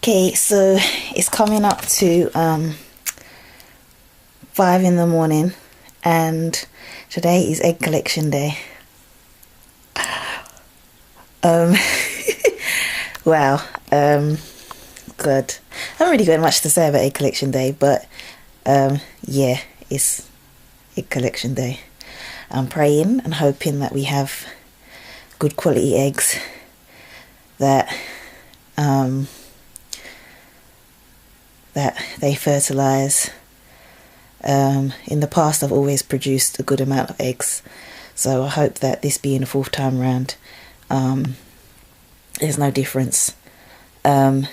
Okay, so it's coming up to 5 in the morning and today is egg collection day. Wow, good. I haven't really got much to say about egg collection day, but yeah, it's egg collection day. I'm praying and hoping that we have good quality eggs that they fertilize. In the past I've always produced a good amount of eggs, so I hope that this being the 4th time round there's no difference. Yeah,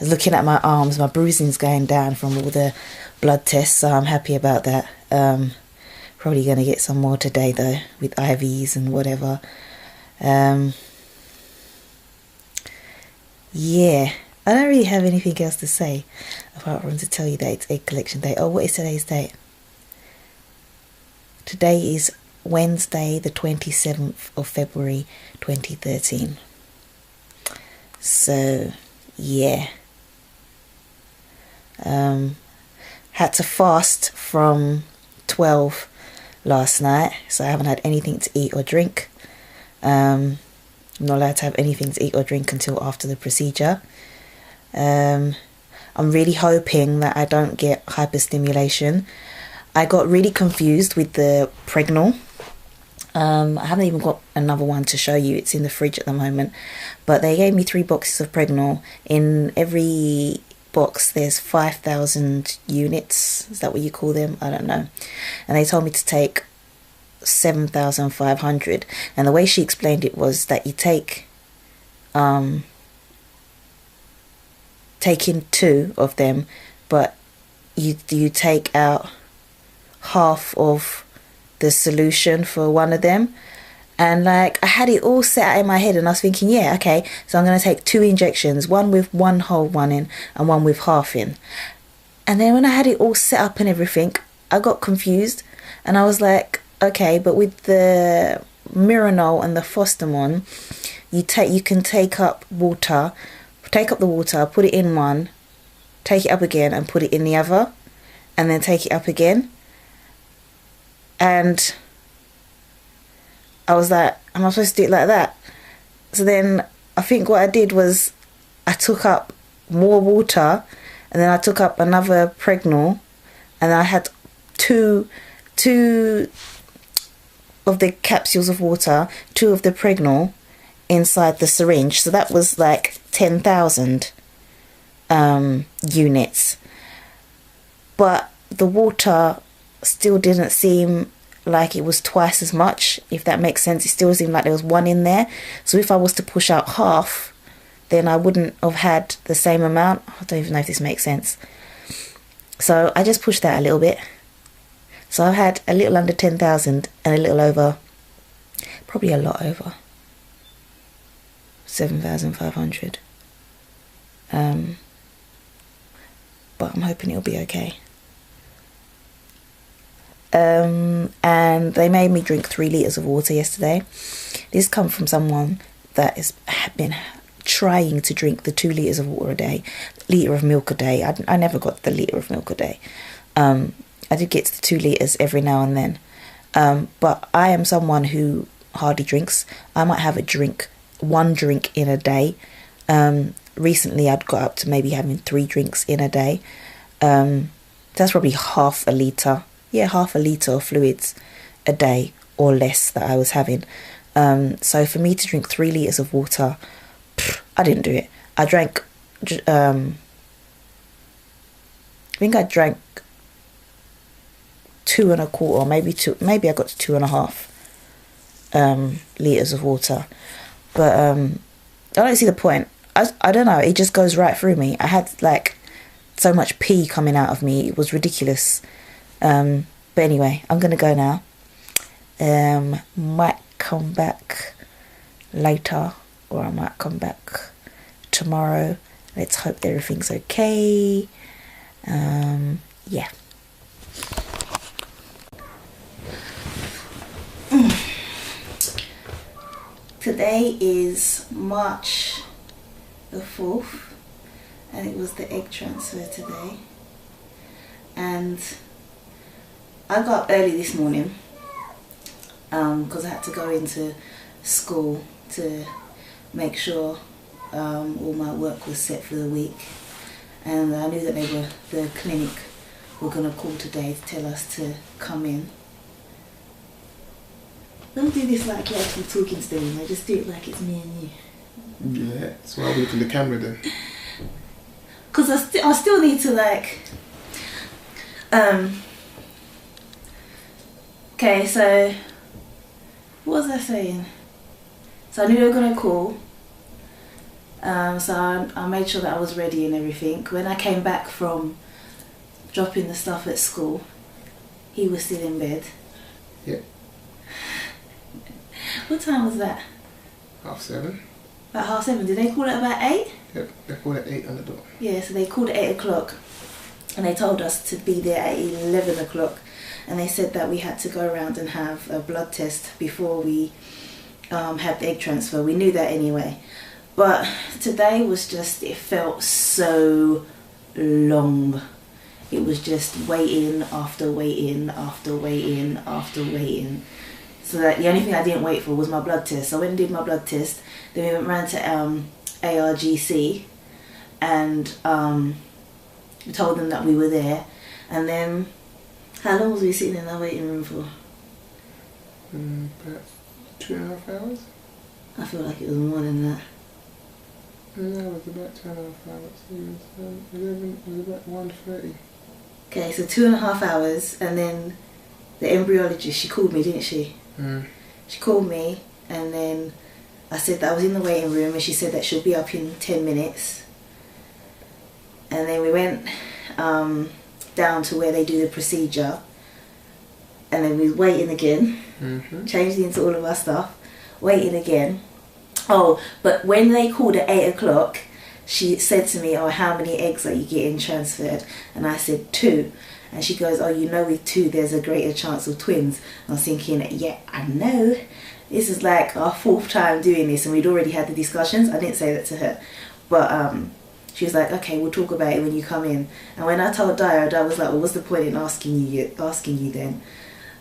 looking at my arms, my bruising's going down from all the blood tests, so I'm happy about that. Probably going to get some more today though, with IVs and whatever. Yeah, I don't really have anything else to say apart from to tell you that it's egg collection day. Oh, what is today's date? Today is Wednesday the 27th of February 2013. So yeah, had to fast from 12 last night, so I haven't had anything to eat or drink. I'm not allowed to have anything to eat or drink until after the procedure. I'm really hoping that I don't get hyperstimulation. I got really confused with the Pregnal. I haven't even got another one to show you. It's in the fridge at the moment. But they gave me 3 boxes of Pregnal. In every box there's 5,000 units. Is that what you call them? I don't know. And they told me to take 7,500, and the way she explained it was that you take in 2 of them, but you take out half of the solution for one of them. And like, I had it all set out in my head and I was thinking, yeah, okay, so I'm going to take 2 injections, one with one whole one in and one with half in. And then when I had it all set up and everything, I got confused and I was like, okay, but with the Mironol and the Fostamon, you can take up the water, put it in one, take it up again and put it in the other, and then take it up again. And I was like, am I supposed to do it like that? So then I think what I did was I took up more water and then I took up another Pregnal, and I had two of the capsules of water, 2 of the Pregnal inside the syringe. So that was like 10,000 units. But the water still didn't seem like it was twice as much, if that makes sense. It still seemed like there was 1 in there. So if I was to push out half, then I wouldn't have had the same amount. I don't even know if this makes sense. So I just pushed that a little bit. So I had a little under 10,000 and a little over, probably a lot over 7,500. But I'm hoping it'll be okay. And they made me drink 3 litres of water yesterday. This comes from someone that has been trying to drink the 2 litres of water a day, litre of milk a day. I never got the litre of milk a day. I did get to the 2 litres every now and then. But I am someone who hardly drinks. I might have one drink in a day. Recently I'd got up to maybe having 3 drinks in a day. That's probably half a litre. Yeah, half a litre of fluids a day or less that I was having. So for me to drink 3 litres of water, I didn't do it. I drank, I think I drank 2 1/4, maybe I got to 2.5 litres of water. But I don't see the point. I don't know, it just goes right through me. I had like so much pee coming out of me, it was ridiculous. But anyway, I'm gonna go now. Might come back later, or I might come back tomorrow. Let's hope everything's okay. Yeah. Today is March the 4th, and it was the egg transfer today. And I got up early this morning because I had to go into school to make sure all my work was set for the week, and I knew that the clinic were going to call today to tell us to come in. Don't do this like you're actually talking to them, just do it like it's me and you. Yeah, so I'll look in the camera then. Because I still need to like... Okay, so... What was I saying? So I knew they were going to call. So I made sure that I was ready and everything. When I came back from dropping the stuff at school, he was still in bed. Yep. What time was that? 7:30. About 7:30. Did they call it about 8? Yep, they called at 8 on the dot. Yeah, so they called at 8 o'clock. And they told us to be there at 11 o'clock. And they said that we had to go around and have a blood test before we had the egg transfer. We knew that anyway. But today was just, it felt so long. It was just waiting after waiting after waiting after waiting. So that the only thing I didn't wait for was my blood test. So I went and did my blood test. Then we went round to ARGC and we told them that we were there. And then, how long was we sitting in that waiting room for? About 2.5 hours. I feel like it was more than that. No, it was about 2.5 hours. It was about 1:30. Okay, so 2.5 hours, and then the embryologist, she called me, didn't she? She called me, and then I said that I was in the waiting room, and she said that she'll be up in 10 minutes. And then we went down to where they do the procedure, and then we was waiting again, changed into all of our stuff, waiting again. Oh, but when they called at 8 o'clock, she said to me, oh, how many eggs are you getting transferred? And I said 2. And she goes, oh, you know with 2 there's a greater chance of twins. And I was thinking, yeah, I know. This is like our 4th time doing this, and we'd already had the discussions. I didn't say that to her. But she was like, okay, we'll talk about it when you come in. And when I told Di was like, well, what's the point in asking you then?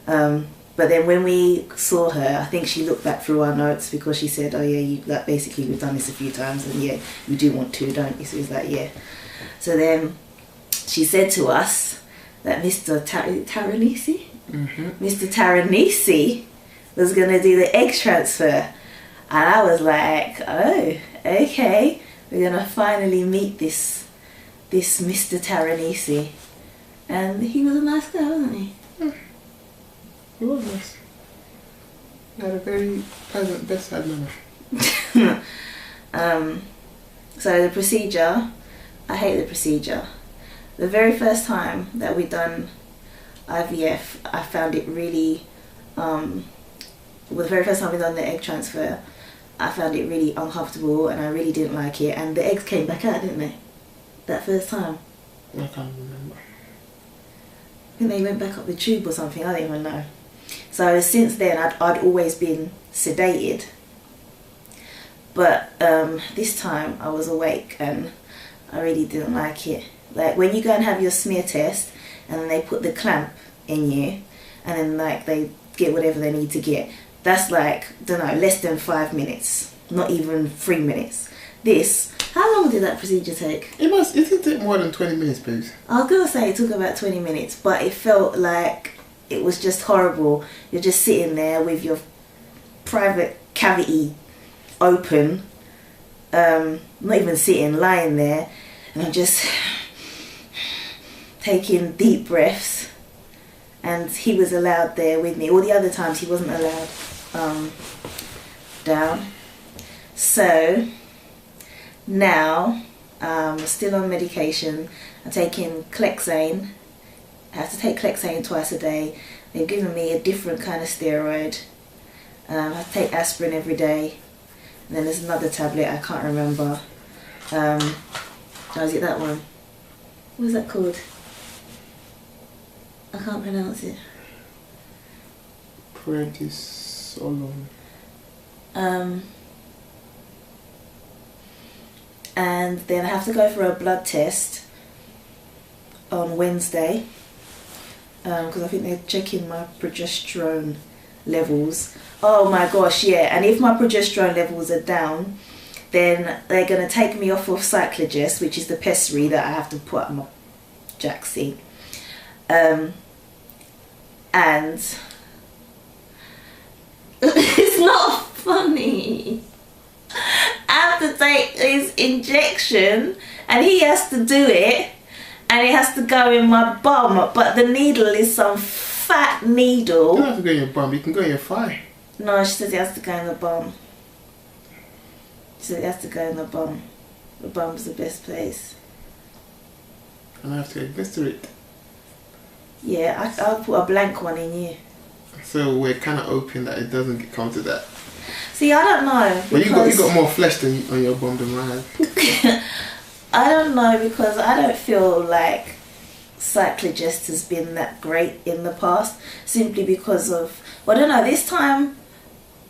But then when we saw her, I think she looked back through our notes because she said, oh yeah, like basically we've done this a few times, and yeah, you do want 2, don't you? So it was like, yeah. So then she said to us that Mr. Taranisi? Mr. Taranisi was going to do the egg transfer. And I was like, oh, okay. We're going to finally meet this Mr. Taranisi. And he was a nice guy, wasn't he? It was nice. He had a very pleasant bedside manner. So the procedure, I hate the procedure. The very first time that we done IVF, I found it really, the very first time we done the egg transfer, I found it really uncomfortable and I really didn't like it. And the eggs came back out, didn't they? That first time. I can't remember. I think they went back up the tube or something, I don't even know. So since then I'd always been sedated. But this time I was awake and I really didn't like it. Like when you go and have your smear test and then they put the clamp in you and then like they get whatever they need to get. That's like, don't know, less than 5 minutes. Not even 3 minutes. This, how long did that procedure take? It didn't take more than 20 minutes, please. I was going to say it took about 20 minutes, but it felt like it was just horrible. You're just sitting there with your private cavity open. Not even sitting, lying there. And I'm just taking deep breaths. And he was allowed there with me. All the other times he wasn't allowed down. So now I'm still on medication. I'm taking Clexane. I have to take Clexane twice a day. They've given me a different kind of steroid. I have to take aspirin every day. And then there's another tablet, I can't remember. Oh, is it that one? What is that called? I can't pronounce it. Prednisolone. and then I have to go for a blood test on Wednesday, because I think they're checking my progesterone levels. Oh my gosh, yeah. And if my progesterone levels are down, then they're going to take me off of Cyclogest, which is the pessary that I have to put on my Jaxie. And it's not funny. I have to take his injection, and he has to do it, and it has to go in my bum, but the needle is some fat needle. You don't have to go in your bum, you can go in your thigh. No, she says it has to go in the bum. She said it has to go in the bum. The bum's the best place. And I have to administer it. Yeah, I'll put a blank one in you. So we're kind of hoping that it doesn't come to that. See, I don't know. But you got more flesh on your bum than mine. I don't know, because I don't feel like Cyclogest has been that great in the past, simply because of, well, I don't know, this time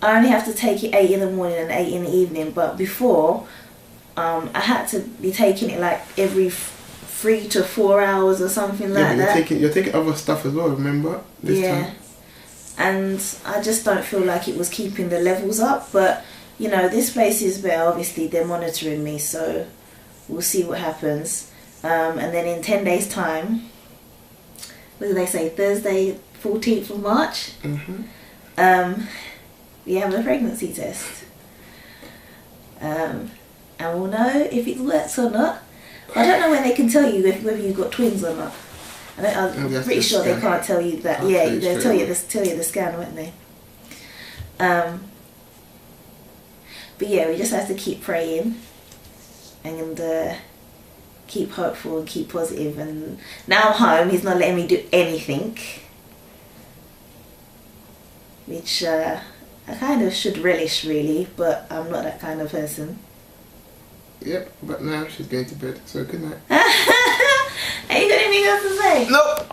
I only have to take it 8 in the morning and 8 in the evening, but before I had to be taking it like every 3 to 4 hours or something like that. You're taking other stuff as well, remember? This time. And I just don't feel like it was keeping the levels up, but you know, this place is better. Obviously they're monitoring me, so we'll see what happens. And then in 10 days time, what did they say, Thursday 14th of March, we have a pregnancy test, and we'll know if it works or not. I don't know when they can tell you whether you've got twins or not. I'm pretty sure they can't tell you that. Yeah, they'll tell you the scan, won't they? But yeah, we just have to keep praying and keep hopeful and keep positive. And now I'm home, he's not letting me do anything, which I kind of should relish, really, but I'm not that kind of person. Yep, but now she's going to bed, so good night. Are you got anything else to say? Nope.